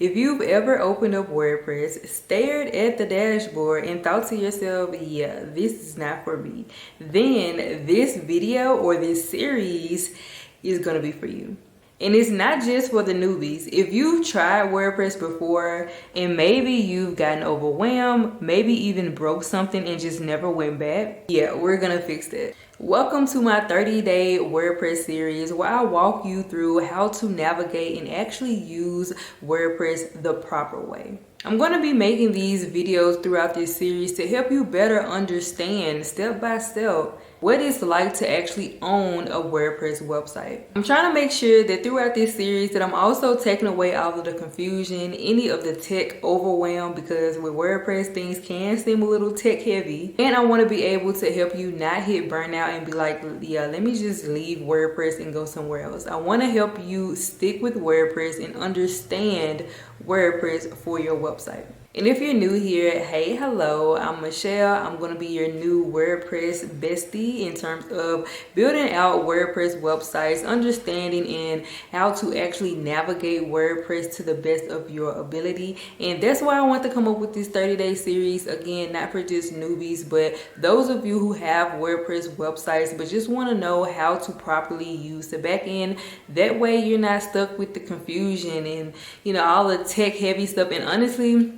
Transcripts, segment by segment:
If you've ever opened up WordPress, stared at the dashboard, and thought to yourself, yeah, this is not for me, then this video or this series is going to be for you. And it's not just for the newbies. If you've tried WordPress before and maybe you've gotten overwhelmed, maybe even broke something and just never went back, yeah, we're gonna fix that. Welcome to my 30-day WordPress series where I walk you through how to navigate and actually use WordPress the proper way. I'm going to be making these videos throughout this series to help you better understand step by step what it's like to actually own a WordPress website. I'm trying to make sure that throughout this series that I'm also taking away all of the confusion, any of the tech overwhelm, because with WordPress things can seem a little tech heavy. And I want to be able to help you not hit burnout and be like, yeah, let me just leave WordPress and go somewhere else. I want to help you stick with WordPress and understand WordPress for your website. And if you're new here, hey, hello, I'm Michelle. I'm going to be your new WordPress bestie in terms of building out WordPress websites, understanding and how to actually navigate WordPress to the best of your ability. And that's why I want to come up with this 30-day series. Again, not for just newbies, but those of you who have WordPress websites but just want to know how to properly use the backend. That way you're not stuck with the confusion and, you know, all the tech heavy stuff. And honestly,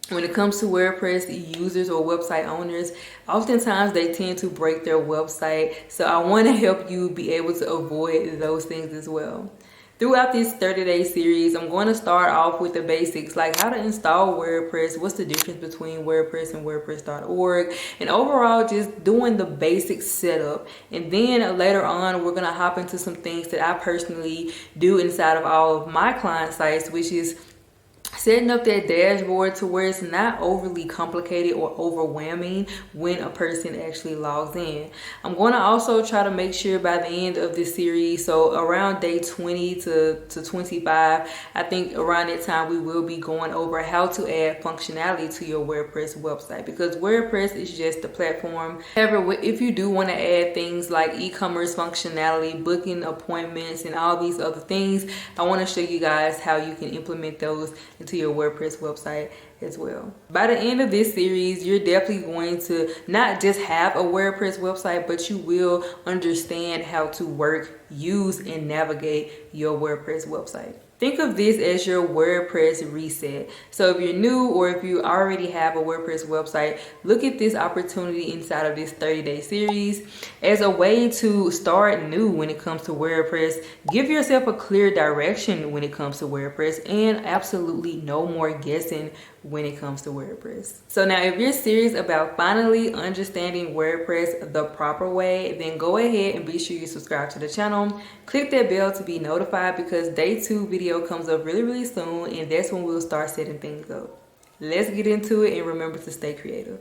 when it comes to WordPress users or website owners, oftentimes they tend to break their website. So I want to help you be able to avoid those things as well. Throughout this 30-day series, I'm going to start off with the basics, like how to install WordPress, what's the difference between WordPress and WordPress.org, and overall just doing the basic setup. And then later on, we're going to hop into some things that I personally do inside of all of my client sites, which is setting up that dashboard to where it's not overly complicated or overwhelming when a person actually logs in. I'm going to also try to make sure by the end of this series, so around day 20 to 25, I think around that time we will be going over how to add functionality to your WordPress website, because WordPress is just the platform. However, if you do want to add things like e-commerce functionality, booking appointments, and all these other things, I want to show you guys how you can implement those into your WordPress website as well. By the end of this series, you're definitely going to not just have a WordPress website, but you will understand how to work, use, and navigate your WordPress website. Think of this as your WordPress reset. So if you're new or if you already have a WordPress website, look at this opportunity inside of this 30-day series as a way to start new when it comes to WordPress. Give yourself a clear direction when it comes to WordPress, and absolutely no more guessing when it comes to WordPress. So now if you're serious about finally understanding WordPress the proper way, then go ahead and be sure you subscribe to the channel. Click that bell to be notified, because day 2 video comes up really soon, and that's when we'll start setting things up. Let's get into it, and remember to stay creative.